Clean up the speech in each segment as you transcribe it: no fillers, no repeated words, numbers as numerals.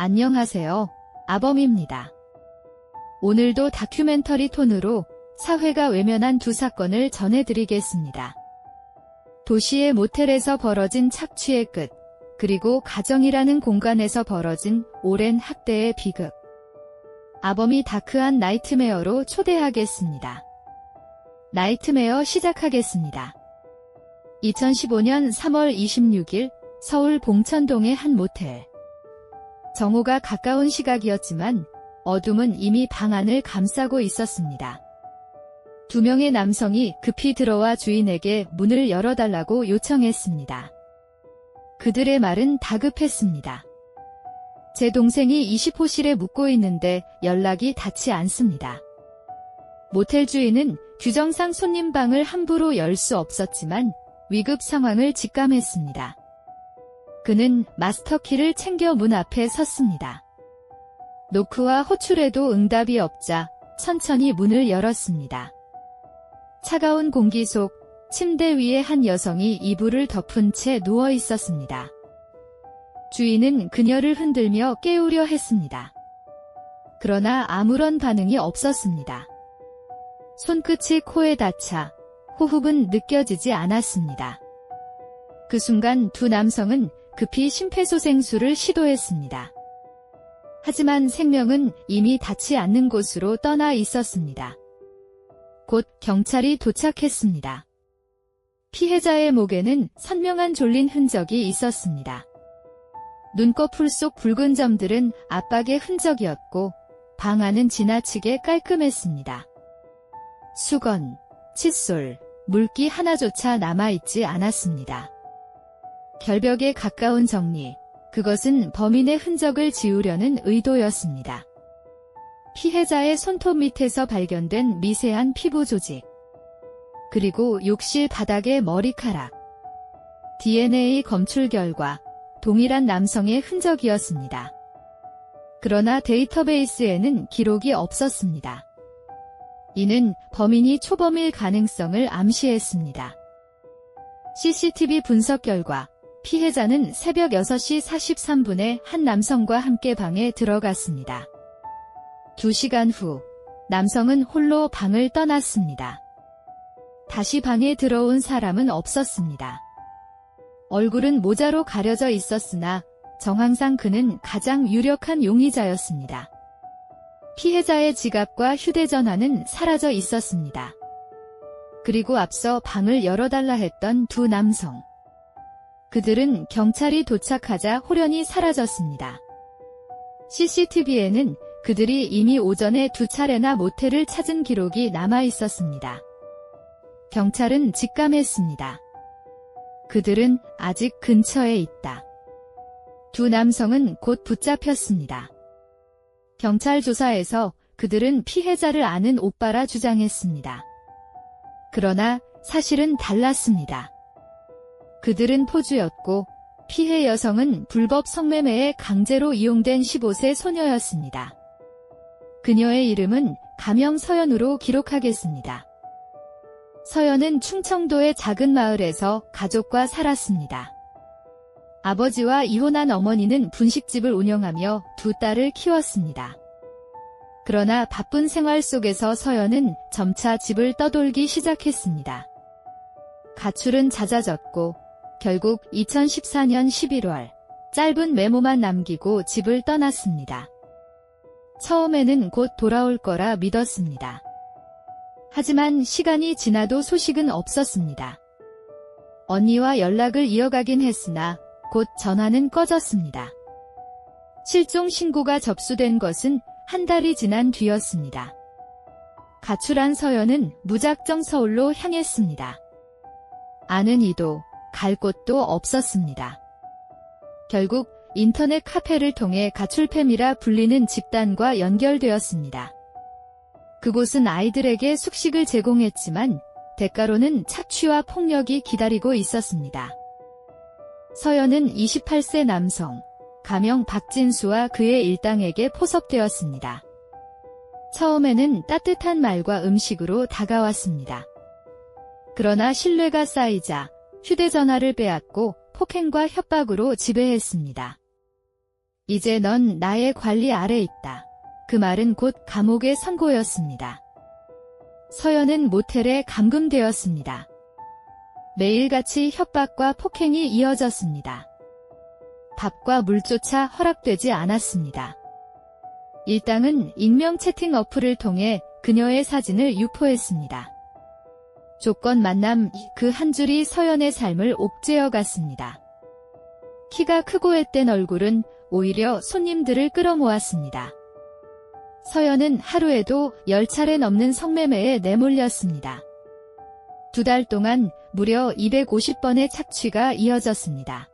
안녕하세요. 아범입니다. 오늘도 다큐멘터리 톤으로 사회가 외면한 두 사건을 전해드리겠습니다. 도시의 모텔에서 벌어진 착취의 끝, 그리고 가정이라는 공간에서 벌어진 오랜 학대의 비극. 아범이 다크한 나이트메어로 초대하겠습니다. 나이트메어 시작하겠습니다. 2015년 3월 26일 서울 봉천동의 한 모텔. 정오가 가까운 시각이었지만 어둠은 이미 방 안을 감싸고 있었습니다. 두 명의 남성이 급히 들어와 주인에게 문을 열어달라고 요청했습니다. 그들의 말은 다급했습니다. 제 동생이 20호실에 묵고 있는데 연락이 닿지 않습니다. 모텔 주인은 규정상 손님 방을 함부로 열 수 없었지만 위급 상황을 직감했습니다. 그는 마스터키를 챙겨 문 앞에 섰습니다. 노크와 호출에도 응답이 없자 천천히 문을 열었습니다. 차가운 공기 속 침대 위에 한 여성이 이불을 덮은 채 누워 있었습니다. 주인은 그녀를 흔들며 깨우려 했습니다. 그러나 아무런 반응이 없었습니다. 손끝이 코에 닿자 호흡은 느껴지지 않았습니다. 그 순간 두 남성은 급히 심폐소생술을 시도했습니다. 하지만 생명은 이미 닿지 않는 곳으로 떠나 있었습니다. 곧 경찰이 도착했습니다. 피해자의 목에는 선명한 졸린 흔적이 있었습니다. 눈꺼풀 속 붉은 점들은 압박의 흔적이었고 방 안은 지나치게 깔끔했습니다. 수건, 칫솔, 물기 하나조차 남아있지 않았습니다. 결벽에 가까운 정리, 그것은 범인의 흔적을 지우려는 의도였습니다. 피해자의 손톱 밑에서 발견된 미세한 피부 조직, 그리고 욕실 바닥의 머리카락, DNA 검출 결과 동일한 남성의 흔적이었습니다. 그러나 데이터베이스에는 기록이 없었습니다. 이는 범인이 초범일 가능성을 암시했습니다. CCTV 분석 결과 피해자는 새벽 6시 43분에 한 남성과 함께 방에 들어갔습니다. 2시간 후 남성은 홀로 방을 떠났습니다. 다시 방에 들어온 사람은 없었습니다. 얼굴은 모자로 가려져 있었으나 정황상 그는 가장 유력한 용의자였습니다. 피해자의 지갑과 휴대전화는 사라져 있었습니다. 그리고 앞서 방을 열어달라 했던 두 남성. 그들은 경찰이 도착하자 홀연히 사라졌습니다. CCTV에는 그들이 이미 오전에 2차례나 모텔을 찾은 기록이 남아 있었습니다. 경찰은 직감했습니다. 그들은 아직 근처에 있다. 두 남성은 곧 붙잡혔습니다. 경찰 조사에서 그들은 피해자를 아는 오빠라 주장했습니다. 그러나 사실은 달랐습니다. 그들은 포주였고 피해 여성은 불법 성매매에 강제로 이용된 15세 소녀였습니다. 그녀의 이름은 가명 서연으로 기록하겠습니다. 서연은 충청도의 작은 마을에서 가족과 살았습니다. 아버지와 이혼한 어머니는 분식집을 운영하며 두 딸을 키웠습니다. 그러나 바쁜 생활 속에서 서연은 점차 집을 떠돌기 시작했습니다. 가출은 잦아졌고 결국 2014년 11월 짧은 메모만 남기고 집을 떠났습니다. 처음에는 곧 돌아올 거라 믿었습니다. 하지만 시간이 지나도 소식은 없었습니다. 언니와 연락을 이어가긴 했으나 곧 전화는 꺼졌습니다. 실종 신고가 접수된 것은 한 달이 지난 뒤였습니다. 가출한 서연은 무작정 서울로 향했습니다. 아는 이도 갈 곳도 없었습니다. 결국 인터넷 카페를 통해 가출팸이라 불리는 집단과 연결되었습니다. 그곳은 아이들에게 숙식을 제공했지만 대가로는 착취와 폭력이 기다리고 있었습니다. 서연은 28세 남성, 가명 박진수와 그의 일당에게 포섭되었습니다. 처음에는 따뜻한 말과 음식으로 다가왔습니다. 그러나 신뢰가 쌓이자 휴대전화를 빼앗고 폭행과 협박으로 지배했습니다. 이제 넌 나의 관리 아래 있다. 그 말은 곧 감옥의 선고였습니다. 서연은 모텔에 감금되었습니다. 매일같이 협박과 폭행이 이어졌습니다. 밥과 물조차 허락되지 않았습니다. 일당은 익명 채팅 어플을 통해 그녀의 사진을 유포했습니다. 조건 만남 그 한 줄이 서연의 삶을 옥죄어 갔습니다. 키가 크고 앳된 얼굴은 오히려 손님들을 끌어모았습니다. 서연은 하루에도 10차례 넘는 성매매에 내몰렸습니다. 2달 동안 무려 250번의 착취가 이어졌습니다.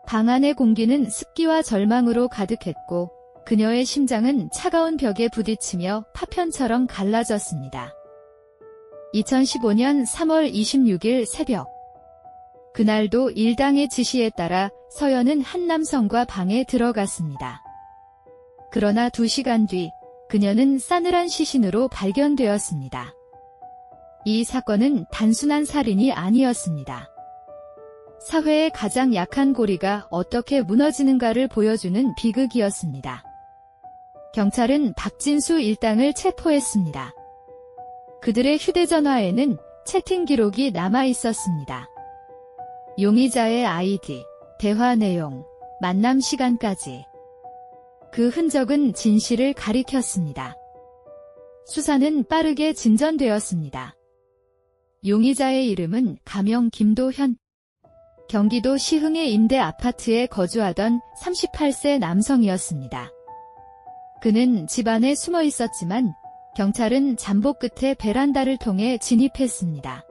방 안의 공기는 습기와 절망으로 가득했고 그녀의 심장은 차가운 벽에 부딪히며 파편처럼 갈라졌습니다. 2015년 3월 26일 새벽. 그날도 일당의 지시에 따라 서연은 한 남성과 방에 들어갔습니다. 그러나 2시간 뒤 그녀는 싸늘한 시신으로 발견되었습니다. 이 사건은 단순한 살인이 아니었습니다. 사회의 가장 약한 고리가 어떻게 무너지는가를 보여주는 비극이었습니다. 경찰은 박진수 일당을 체포했습니다. 그들의 휴대전화에는 채팅 기록이 남아 있었습니다. 용의자의 아이디, 대화 내용, 만남 시간까지. 그 흔적은 진실을 가리켰습니다. 수사는 빠르게 진전되었습니다. 용의자의 이름은 가명 김도현. 경기도 시흥의 임대 아파트에 거주하던 38세 남성이었습니다. 그는 집 안에 숨어 있었지만 경찰은 잠복 끝에 베란다를 통해 진입했습니다.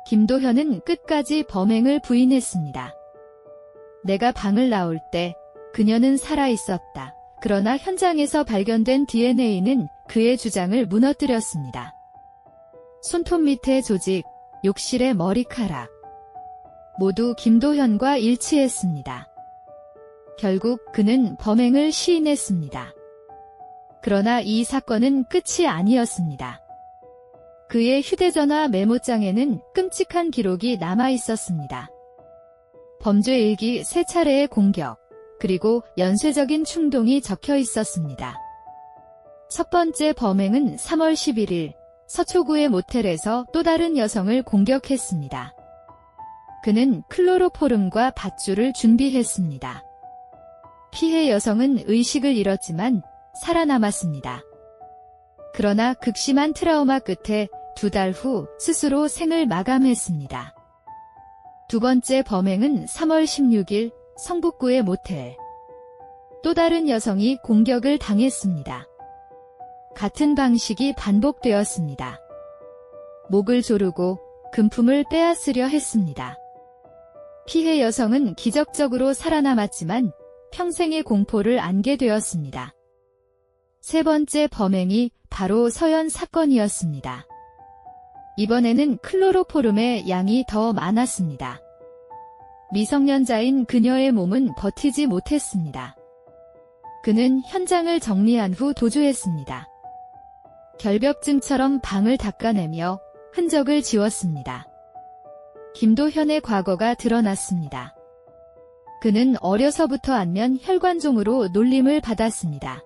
김도현은 끝까지 범행을 부인했습니다. 내가 방을 나올 때 그녀는 살아있었다. 그러나 현장에서 발견된 DNA는 그의 주장을 무너뜨렸습니다. 손톱 밑의 조직, 욕실의 머리카락. 모두 김도현과 일치했습니다. 결국 그는 범행을 시인했습니다. 그러나 이 사건은 끝이 아니었습니다. 그의 휴대전화 메모장에는 끔찍한 기록이 남아 있었습니다. 범죄 일기 3차례의 공격, 그리고 연쇄적인 충동이 적혀 있었습니다. 첫 번째 범행은 3월 11일 서초구의 모텔에서 또 다른 여성을 공격했습니다. 그는 클로로포름과 밧줄을 준비했습니다. 피해 여성은 의식을 잃었지만 살아남았습니다. 그러나 극심한 트라우마 끝에 2달 후 스스로 생을 마감했습니다. 두 번째 범행은 3월 16일 성북구의 모텔. 또 다른 여성이 공격을 당했습니다. 같은 방식이 반복되었습니다. 목을 조르고 금품을 빼앗으려 했습니다. 피해 여성은 기적적으로 살아남았지만 평생의 공포를 안게 되었습니다. 세 번째 범행이 바로 서연 사건이었습니다. 이번에는 클로로포름의 양이 더 많았습니다. 미성년자인 그녀의 몸은 버티지 못했습니다. 그는 현장을 정리한 후 도주했습니다. 결벽증처럼 방을 닦아내며 흔적을 지웠습니다. 김도현의 과거가 드러났습니다. 그는 어려서부터 안면 혈관종으로 놀림을 받았습니다.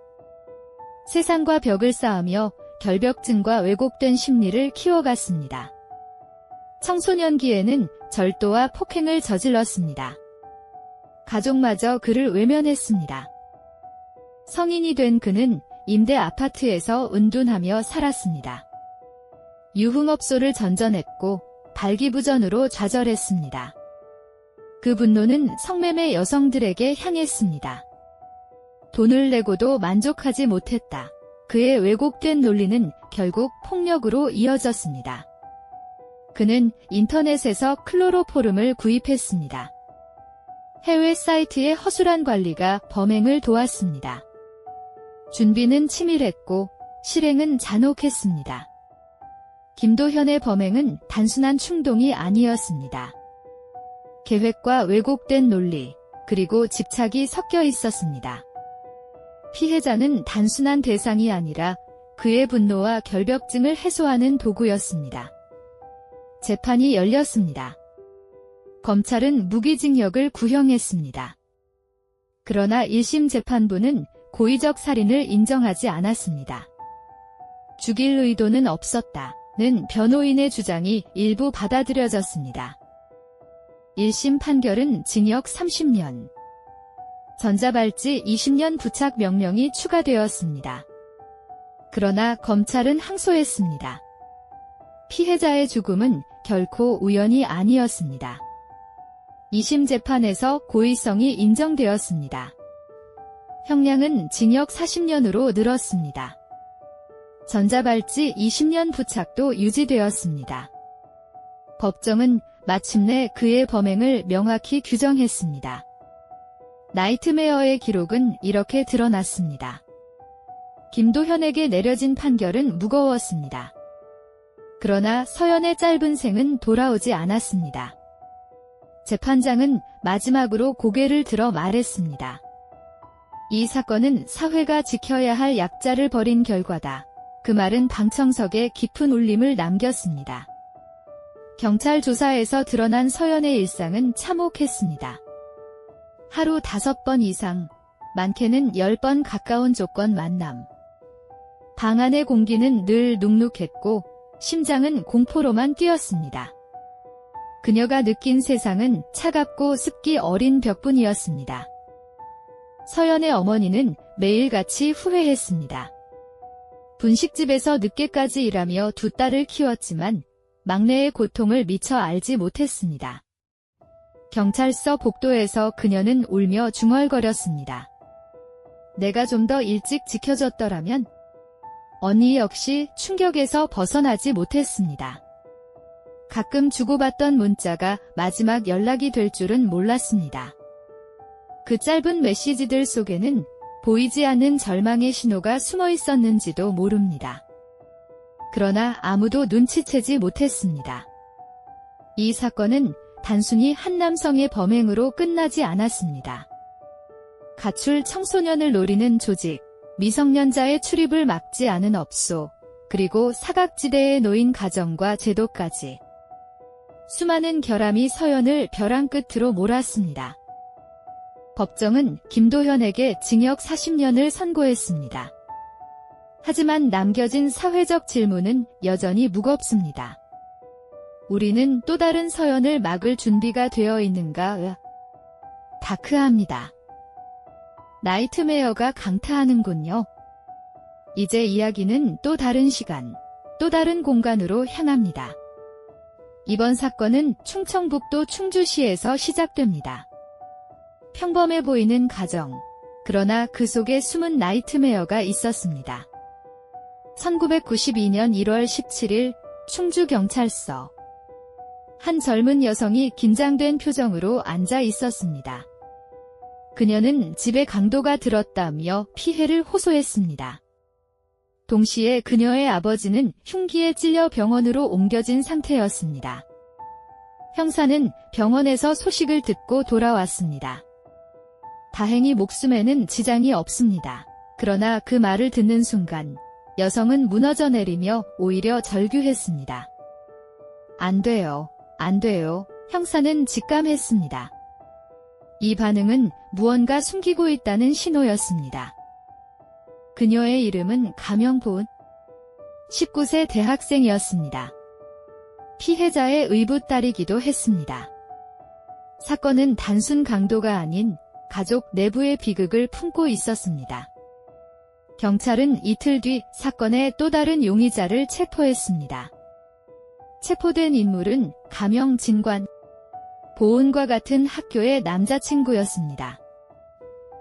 세상과 벽을 쌓으며 결벽증과 왜곡된 심리를 키워갔습니다. 청소년기에는 절도와 폭행을 저질렀습니다. 가족마저 그를 외면했습니다. 성인이 된 그는 임대 아파트에서 은둔하며 살았습니다. 유흥업소를 전전했고 발기부전으로 좌절했습니다. 그 분노는 성매매 여성들에게 향했습니다. 돈을 내고도 만족하지 못했다. 그의 왜곡된 논리는 결국 폭력으로 이어졌습니다. 그는 인터넷에서 클로로포름을 구입했습니다. 해외 사이트의 허술한 관리가 범행을 도왔습니다. 준비는 치밀했고 실행은 잔혹했습니다. 김도현의 범행은 단순한 충동이 아니었습니다. 계획과 왜곡된 논리, 그리고 집착이 섞여 있었습니다. 피해자는 단순한 대상이 아니라 그의 분노와 결벽증을 해소하는 도구였습니다. 재판이 열렸습니다. 검찰은 무기징역을 구형했습니다. 그러나 1심 재판부는 고의적 살인을 인정하지 않았습니다. 죽일 의도는 없었다는 변호인의 주장이 일부 받아들여졌습니다. 1심 판결은 징역 30년, 전자발찌 20년 부착 명령이 추가되었습니다. 그러나 검찰은 항소했습니다. 피해자의 죽음은 결코 우연이 아니었습니다. 2심 재판에서 고의성이 인정되었습니다. 형량은 징역 40년으로 늘었습니다. 전자발찌 20년 부착도 유지되었습니다. 법정은 마침내 그의 범행을 명확히 규정했습니다. 나이트메어의 기록은 이렇게 드러났습니다. 김도현에게 내려진 판결은 무거웠습니다. 그러나 서연의 짧은 생은 돌아오지 않았습니다. 재판장은 마지막으로 고개를 들어 말했습니다. 이 사건은 사회가 지켜야 할 약자를 벌인 결과다. 그 말은 방청석에 깊은 울림을 남겼습니다. 경찰 조사에서 드러난 서연의 일상은 참혹했습니다. 하루 5번 이상, 많게는 10번 가까운 조건 만남. 방 안의 공기는 늘 눅눅했고 심장은 공포로만 뛰었습니다. 그녀가 느낀 세상은 차갑고 습기 어린 벽뿐이었습니다. 서연의 어머니는 매일같이 후회했습니다. 분식집에서 늦게까지 일하며 두 딸을 키웠지만 막내의 고통을 미처 알지 못했습니다. 경찰서 복도에서 그녀는 울며 중얼거렸습니다. 내가 좀 더 일찍 지켜줬더라면. 언니 역시 충격에서 벗어나지 못했습니다. 가끔 주고받던 문자가 마지막 연락이 될 줄은 몰랐습니다. 그 짧은 메시지들 속에는 보이지 않는 절망의 신호가 숨어 있었는지도 모릅니다. 그러나 아무도 눈치채지 못했습니다. 이 사건은 단순히 한 남성의 범행으로 끝나지 않았습니다. 가출 청소년을 노리는 조직, 미성년자의 출입을 막지 않은 업소, 그리고 사각지대에 놓인 가정과 제도까지 수많은 결함이 서연을 벼랑 끝으로 몰았습니다. 법정은 김도현에게 징역 40년을 선고했습니다. 하지만 남겨진 사회적 질문은 여전히 무겁습니다. 우리는 또 다른 서연을 막을 준비가 되어 있는가? 다크합니다. 나이트메어가 강타하는군요. 이제 이야기는 또 다른 시간, 또 다른 공간으로 향합니다. 이번 사건은 충청북도 충주시에서 시작됩니다. 평범해 보이는 가정, 그러나 그 속에 숨은 나이트메어가 있었습니다. 1992년 1월 17일 충주경찰서. 한 젊은 여성이 긴장된 표정으로 앉아 있었습니다. 그녀는 집에 강도가 들었다며 피해를 호소했습니다. 동시에 그녀의 아버지는 흉기에 찔려 병원으로 옮겨진 상태였습니다. 형사는 병원에서 소식을 듣고 돌아왔습니다. 다행히 목숨에는 지장이 없습니다. 그러나 그 말을 듣는 순간 여성은 무너져 내리며 오히려 절규했습니다. 안 돼요, 안 돼요. 형사는 직감했습니다. 이 반응은 무언가 숨기고 있다는 신호였습니다. 그녀의 이름은 가명본, 19세 대학생이었습니다. 피해자의 의붓딸이기도 했습니다. 사건은 단순 강도가 아닌 가족 내부의 비극을 품고 있었습니다. 경찰은 이틀 뒤 사건의 또 다른 용의자를 체포했습니다. 체포된 인물은 가명 진관, 보은과 같은 학교의 남자친구였습니다.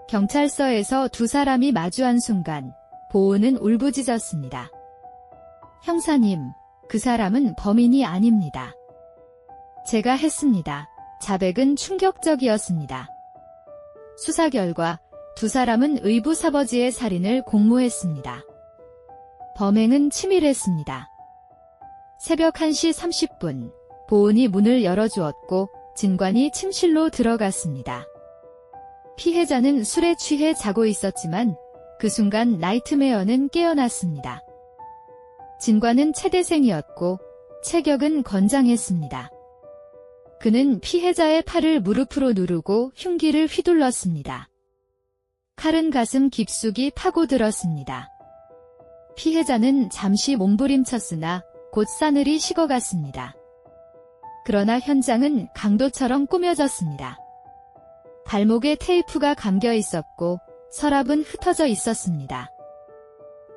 경찰서에서 두 사람이 마주한 순간 보은은 울부짖었습니다. 형사님, 그 사람은 범인이 아닙니다. 제가 했습니다. 자백은 충격적이었습니다. 수사 결과 두 사람은 의붓아버지의 살인을 공모했습니다. 범행은 치밀했습니다. 새벽 1시 30분, 보은이 문을 열어주었고 진관이 침실로 들어갔습니다. 피해자는 술에 취해 자고 있었지만 그 순간 나이트메어는 깨어났습니다. 진관은 체대생이었고 체격은 건장했습니다. 그는 피해자의 팔을 무릎으로 누르고 흉기를 휘둘렀습니다. 칼은 가슴 깊숙이 파고들었습니다. 피해자는 잠시 몸부림쳤으나 곧 싸늘히 식어갔습니다. 그러나 현장은 강도처럼 꾸며졌습니다. 발목에 테이프가 감겨 있었고 서랍은 흩어져 있었습니다.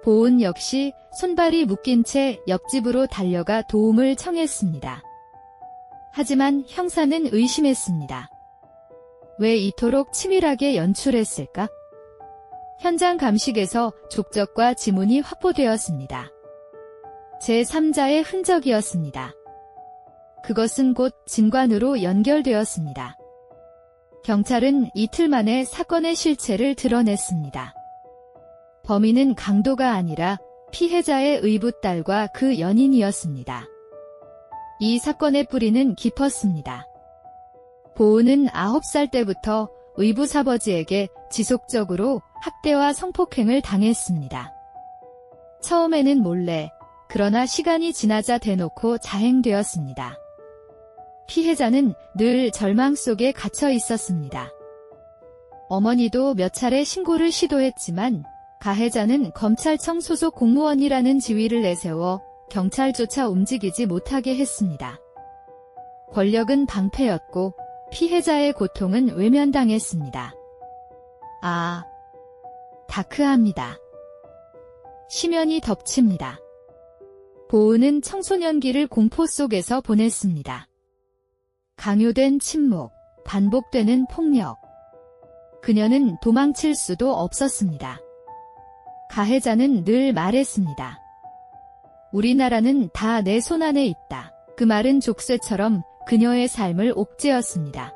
보은 역시 손발이 묶인 채 옆집으로 달려가 도움을 청했습니다. 하지만 형사는 의심했습니다. 왜 이토록 치밀하게 연출했을까? 현장 감식에서 족적과 지문이 확보되었습니다. 제3자의 흔적이었습니다. 그것은 곧 진관으로 연결되었습니다. 경찰은 이틀 만에 사건의 실체를 드러냈습니다. 범인은 강도가 아니라 피해자의 의붓딸과 그 연인이었습니다. 이 사건의 뿌리는 깊었습니다. 보은은 9살 때부터 의붓아버지에게 지속적으로 학대와 성폭행을 당했습니다. 처음에는 몰래, 그러나 시간이 지나자 대놓고 자행되었습니다. 피해자는 늘 절망 속에 갇혀 있었습니다. 어머니도 몇 차례 신고를 시도했지만 가해자는 검찰청 소속 공무원이라는 지위를 내세워 경찰조차 움직이지 못하게 했습니다. 권력은 방패였고 피해자의 고통은 외면당했습니다. 다크합니다. 심연이 덮칩니다. 보은은 청소년기를 공포 속에서 보냈습니다. 강요된 침묵, 반복되는 폭력. 그녀는 도망칠 수도 없었습니다. 가해자는 늘 말했습니다. 우리나라는 다 내 손안에 있다. 그 말은 족쇄처럼 그녀의 삶을 옥죄었습니다.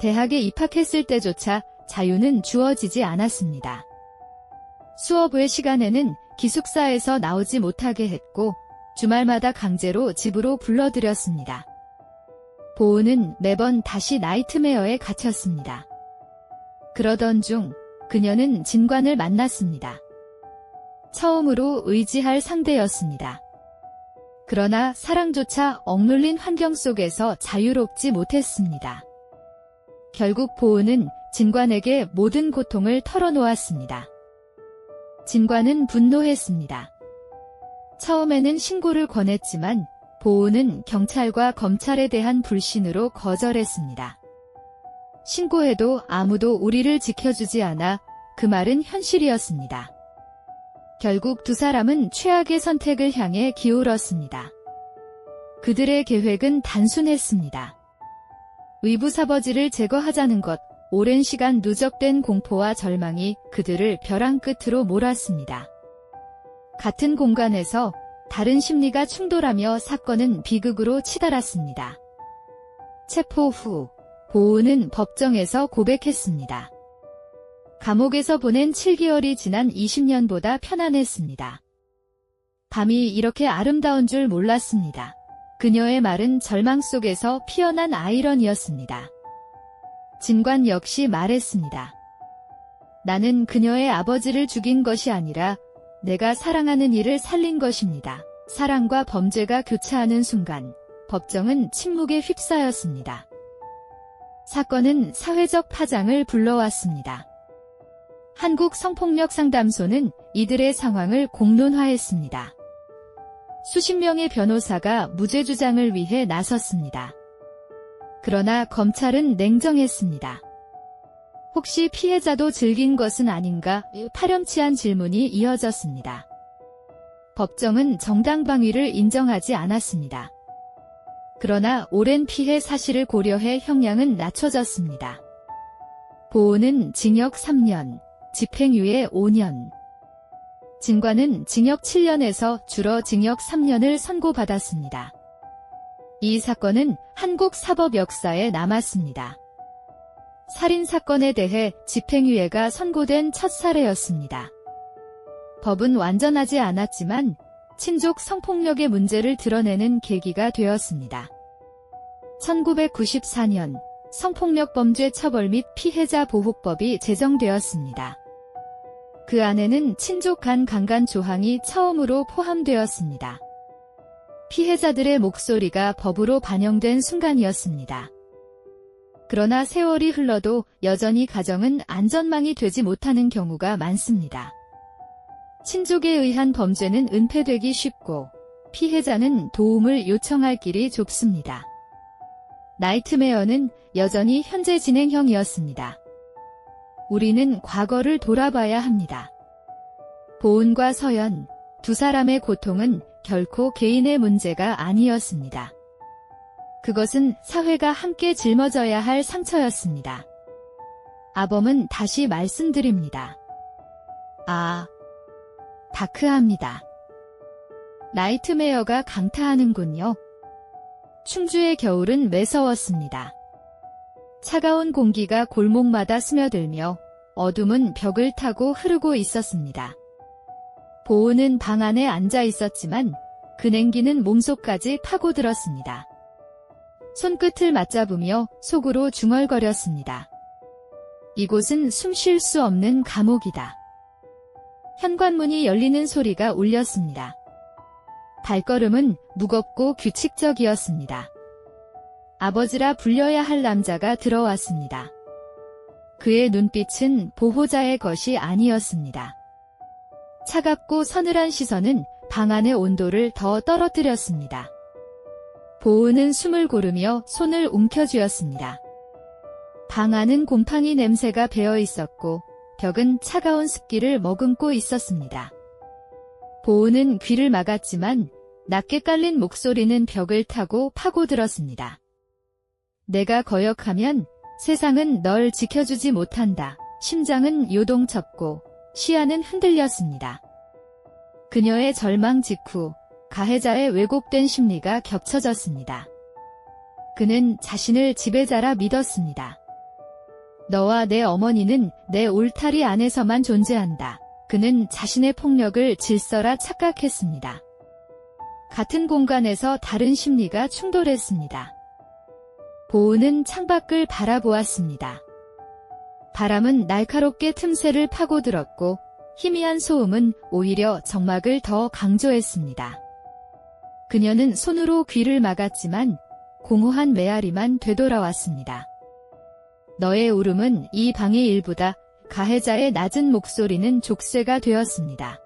대학에 입학했을 때조차 자유는 주어지지 않았습니다. 수업 외 시간에는 기숙사에서 나오지 못하게 했고 주말마다 강제로 집으로 불러들였습니다. 보은은 매번 다시 나이트메어에 갇혔습니다. 그러던 중 그녀는 진관을 만났습니다. 처음으로 의지할 상대였습니다. 그러나 사랑조차 억눌린 환경 속에서 자유롭지 못했습니다. 결국 보은은 진관에게 모든 고통을 털어놓았습니다. 진관은 분노했습니다. 처음에는 신고를 권했지만 보은은 경찰과 검찰에 대한 불신으로 거절했습니다. 신고해도 아무도 우리를 지켜주지 않아 그 말은 현실이었습니다. 결국 두 사람은 최악의 선택을 향해 기울었습니다. 그들의 계획은 단순했습니다. 의붓아버지를 제거하자는 것, 오랜 시간 누적된 공포와 절망이 그들을 벼랑 끝으로 몰았습니다. 같은 공간에서 다른 심리가 충돌하며 사건은 비극으로 치달았습니다. 체포 후 보은은 법정에서 고백했습니다. 감옥에서 보낸 7개월이 지난 20년보다 편안했습니다. 밤이 이렇게 아름다운 줄 몰랐습니다. 그녀의 말은 절망 속에서 피어난 아이러니였습니다. 진관 역시 말했습니다. 나는 그녀의 아버지를 죽인 것이 아니라 내가 사랑하는 이를 살린 것입니다. 사랑과 범죄가 교차하는 순간 법정은 침묵에 휩싸였습니다. 사건은 사회적 파장을 불러왔습니다. 한국 성폭력 상담소는 이들의 상황을 공론화했습니다. 수십 명의 변호사가 무죄 주장을 위해 나섰습니다. 그러나 검찰은 냉정했습니다. 혹시 피해자도 즐긴 것은 아닌가 파렴치한 질문이 이어졌습니다. 법정은 정당방위를 인정하지 않았습니다. 그러나 오랜 피해 사실을 고려해 형량은 낮춰졌습니다. 보은은 징역 3년, 집행유예 5년. 진관은 징역 7년에서 줄어 징역 3년을 선고받았습니다. 이 사건은 한국 사법 역사에 남았습니다. 살인사건에 대해 집행유예가 선고된 첫 사례였습니다. 법은 완전하지 않았지만 친족 성폭력의 문제를 드러내는 계기가 되었습니다. 1994년 성폭력범죄 처벌 및 피해자 보호법이 제정되었습니다. 그 안에는 친족 간 강간 조항이 처음으로 포함되었습니다. 피해자들의 목소리가 법으로 반영된 순간이었습니다. 그러나 세월이 흘러도 여전히 가정은 안전망이 되지 못하는 경우가 많습니다. 친족에 의한 범죄는 은폐되기 쉽고 피해자는 도움을 요청할 길이 좁습니다. 나이트메어는 여전히 현재 진행형이었습니다. 우리는 과거를 돌아봐야 합니다. 보은과 서연, 두 사람의 고통은 결코 개인의 문제가 아니었습니다. 그것은 사회가 함께 짊어져야 할 상처였습니다. 아범은 다시 말씀드립니다. 다크합니다. 나이트메어가 강타하는군요. 충주의 겨울은 매서웠습니다. 차가운 공기가 골목마다 스며들며 어둠은 벽을 타고 흐르고 있었습니다. 보은은 방 안에 앉아 있었지만 그 냉기는 몸속까지 파고들었습니다. 손끝을 맞잡으며 속으로 중얼거렸습니다. 이곳은 숨 쉴 수 없는 감옥이다. 현관문이 열리는 소리가 울렸습니다. 발걸음은 무겁고 규칙적이었습니다. 아버지라 불려야 할 남자가 들어왔습니다. 그의 눈빛은 보호자의 것이 아니었습니다. 차갑고 서늘한 시선은 방 안의 온도를 더 떨어뜨렸습니다. 보은은 숨을 고르며 손을 움켜쥐었습니다. 방 안은 곰팡이 냄새가 배어 있었고 벽은 차가운 습기를 머금고 있었습니다. 보은은 귀를 막았지만 낮게 깔린 목소리는 벽을 타고 파고들었습니다. 내가 거역하면 세상은 널 지켜주지 못한다. 심장은 요동쳤고 시야는 흔들렸습니다. 그녀의 절망 직후 가해자의 왜곡된 심리가 겹쳐졌습니다. 그는 자신을 지배자라 믿었습니다. 너와 내 어머니는 내 울타리 안에서만 존재한다. 그는 자신의 폭력을 질서라 착각했습니다. 같은 공간에서 다른 심리가 충돌했습니다. 보은은 창밖을 바라보았습니다. 바람은 날카롭게 틈새를 파고들었고 희미한 소음은 오히려 정막을 더 강조했습니다. 그녀는 손으로 귀를 막았지만 공허한 메아리만 되돌아왔습니다. 너의 울음은 이 방의 일부다. 가해자의 낮은 목소리는 족쇄가 되었습니다.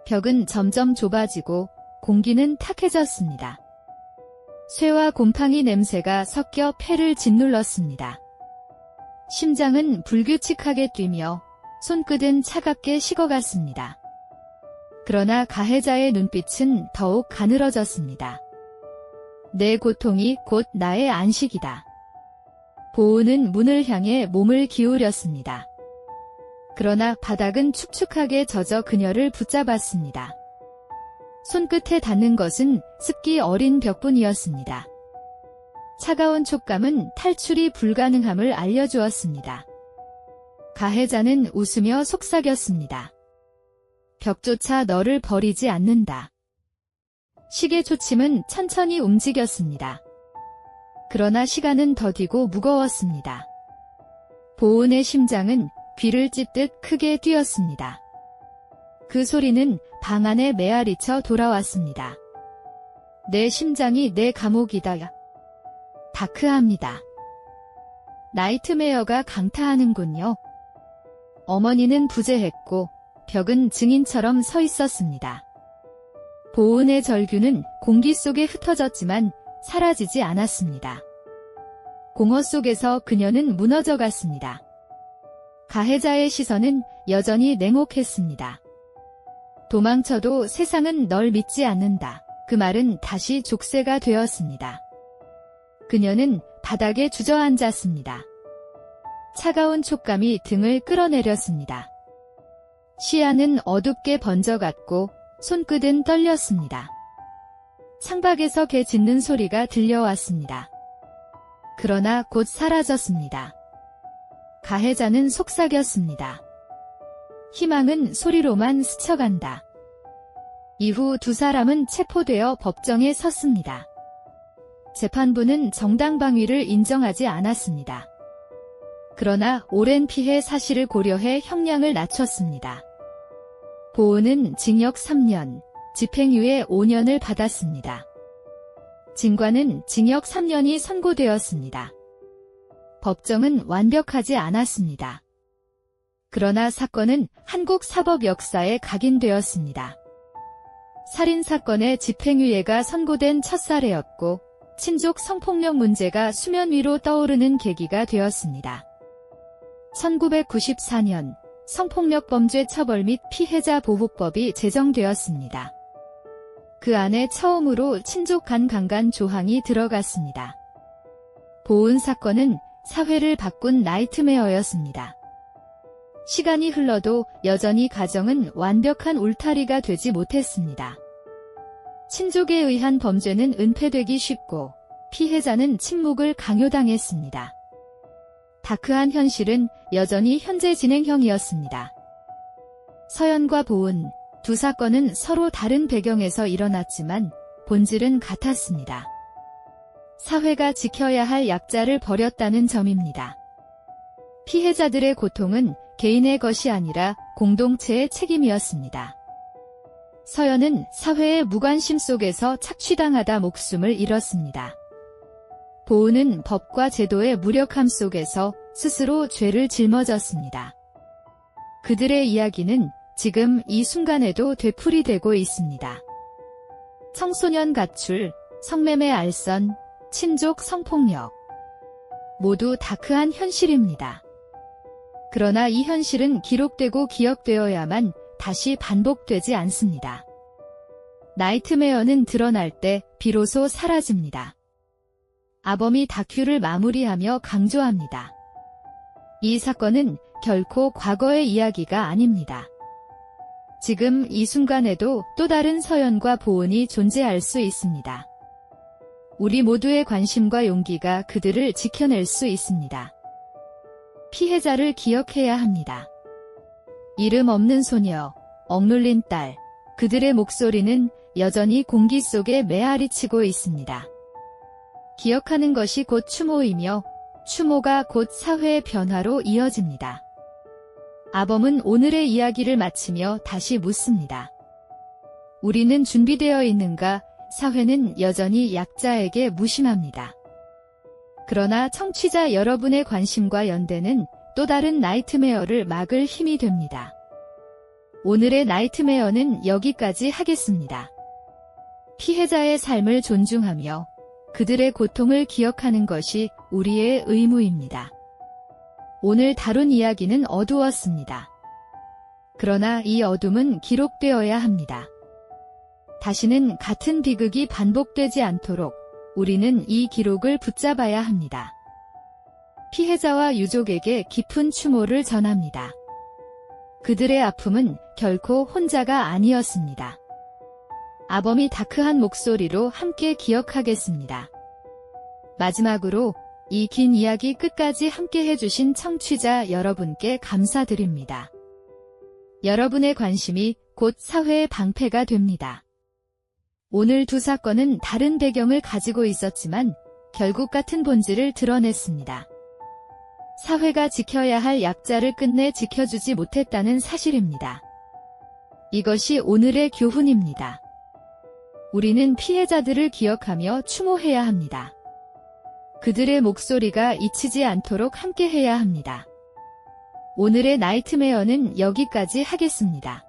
벽은 점점 좁아지고 공기는 탁해졌습니다. 쇠와 곰팡이 냄새가 섞여 폐를 짓눌렀습니다. 심장은 불규칙하게 뛰며 손끝은 차갑게 식어갔습니다. 그러나 가해자의 눈빛은 더욱 가늘어졌습니다. 내 고통이 곧 나의 안식이다. 보은은 문을 향해 몸을 기울였습니다. 그러나 바닥은 축축하게 젖어 그녀를 붙잡았습니다. 손끝에 닿는 것은 습기 어린 벽뿐이었습니다. 차가운 촉감은 탈출이 불가능함을 알려주었습니다. 가해자는 웃으며 속삭였습니다. 벽조차 너를 버리지 않는다. 시계 초침은 천천히 움직였습니다. 그러나 시간은 더디고 무거웠습니다. 보은의 심장은 귀를 찢듯 크게 뛰었습니다. 그 소리는 방 안에 메아리쳐 돌아왔습니다. 내 심장이 내 감옥이다. 다크합니다. 나이트메어가 강타하는군요. 어머니는 부재했고 벽은 증인처럼 서 있었습니다. 보은의 절규는 공기 속에 흩어졌지만 사라지지 않았습니다. 공허 속에서 그녀는 무너져 갔습니다. 가해자의 시선은 여전히 냉혹했습니다. 도망쳐도 세상은 널 믿지 않는다. 그 말은 다시 족쇄가 되었습니다. 그녀는 바닥에 주저앉았습니다. 차가운 촉감이 등을 끌어내렸습니다. 시야는 어둡게 번져갔고 손끝은 떨렸습니다. 창밖에서 개 짖는 소리가 들려왔습니다. 그러나 곧 사라졌습니다. 가해자는 속삭였습니다. 희망은 소리로만 스쳐간다. 이후 두 사람은 체포되어 법정에 섰습니다. 재판부는 정당방위를 인정하지 않았습니다. 그러나 오랜 피해 사실을 고려해 형량을 낮췄습니다. 보은은 징역 3년, 집행유예 5년을 받았습니다. 진과는 징역 3년이 선고되었습니다. 법정은 완벽하지 않았습니다. 그러나 사건은 한국 사법 역사에 각인되었습니다. 살인사건의 집행유예가 선고된 첫 사례였고 친족 성폭력 문제가 수면 위로 떠오르는 계기가 되었습니다. 1994년 성폭력범죄 처벌 및 피해자 보호법이 제정되었습니다. 그 안에 처음으로 친족 간 강간 조항이 들어갔습니다. 보은 사건은 사회를 바꾼 나이트메어였습니다. 시간이 흘러도 여전히 가정은 완벽한 울타리가 되지 못했습니다. 친족에 의한 범죄는 은폐되기 쉽고 피해자는 침묵을 강요당했습니다. 다크한 현실은 여전히 현재 진행형이었습니다. 서연과 보은 두 사건은 서로 다른 배경에서 일어났지만 본질은 같았습니다. 사회가 지켜야 할 약자를 버렸다는 점입니다. 피해자들의 고통은 개인의 것이 아니라 공동체의 책임이었습니다. 서연은 사회의 무관심 속에서 착취당하다 목숨을 잃었습니다. 보은은 법과 제도의 무력함 속에서 스스로 죄를 짊어졌습니다. 그들의 이야기는 지금 이 순간에도 되풀이되고 있습니다. 청소년 가출, 성매매 알선, 친족 성폭력. 모두 다크한 현실입니다. 그러나 이 현실은 기록되고 기억되어야만 다시 반복되지 않습니다. 나이트메어는 드러날 때 비로소 사라집니다. 아범이 다큐를 마무리하며 강조합니다. 이 사건은 결코 과거의 이야기가 아닙니다. 지금 이 순간에도 또 다른 서연과 보은이 존재할 수 있습니다. 우리 모두의 관심과 용기가 그들을 지켜낼 수 있습니다. 피해자를 기억해야 합니다. 이름 없는 소녀, 억눌린 딸, 그들의 목소리는 여전히 공기 속에 메아리치고 있습니다. 기억하는 것이 곧 추모이며 추모가 곧 사회의 변화로 이어집니다. 아범은 오늘의 이야기를 마치며 다시 묻습니다. 우리는 준비되어 있는가? 사회는 여전히 약자에게 무심합니다. 그러나 청취자 여러분의 관심과 연대는 또 다른 나이트메어를 막을 힘이 됩니다. 오늘의 나이트메어는 여기까지 하겠습니다. 피해자의 삶을 존중하며 그들의 고통을 기억하는 것이 우리의 의무입니다. 오늘 다룬 이야기는 어두웠습니다. 그러나 이 어둠은 기록되어야 합니다. 다시는 같은 비극이 반복되지 않도록 우리는 이 기록을 붙잡아야 합니다. 피해자와 유족에게 깊은 추모를 전합니다. 그들의 아픔은 결코 혼자가 아니었습니다. 아범이 다크한 목소리로 함께 기억하겠습니다. 마지막으로 이 긴 이야기 끝까지 함께 해주신 청취자 여러분께 감사드립니다. 여러분의 관심이 곧 사회의 방패가 됩니다. 오늘 두 사건은 다른 배경을 가지고 있었지만 결국 같은 본질을 드러냈습니다. 사회가 지켜야 할 약자를 끝내 지켜주지 못했다는 사실입니다. 이것이 오늘의 교훈입니다. 우리는 피해자들을 기억하며 추모해야 합니다. 그들의 목소리가 잊히지 않도록 함께해야 합니다. 오늘의 나이트메어는 여기까지 하겠습니다.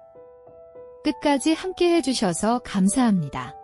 끝까지 함께해 주셔서 감사합니다.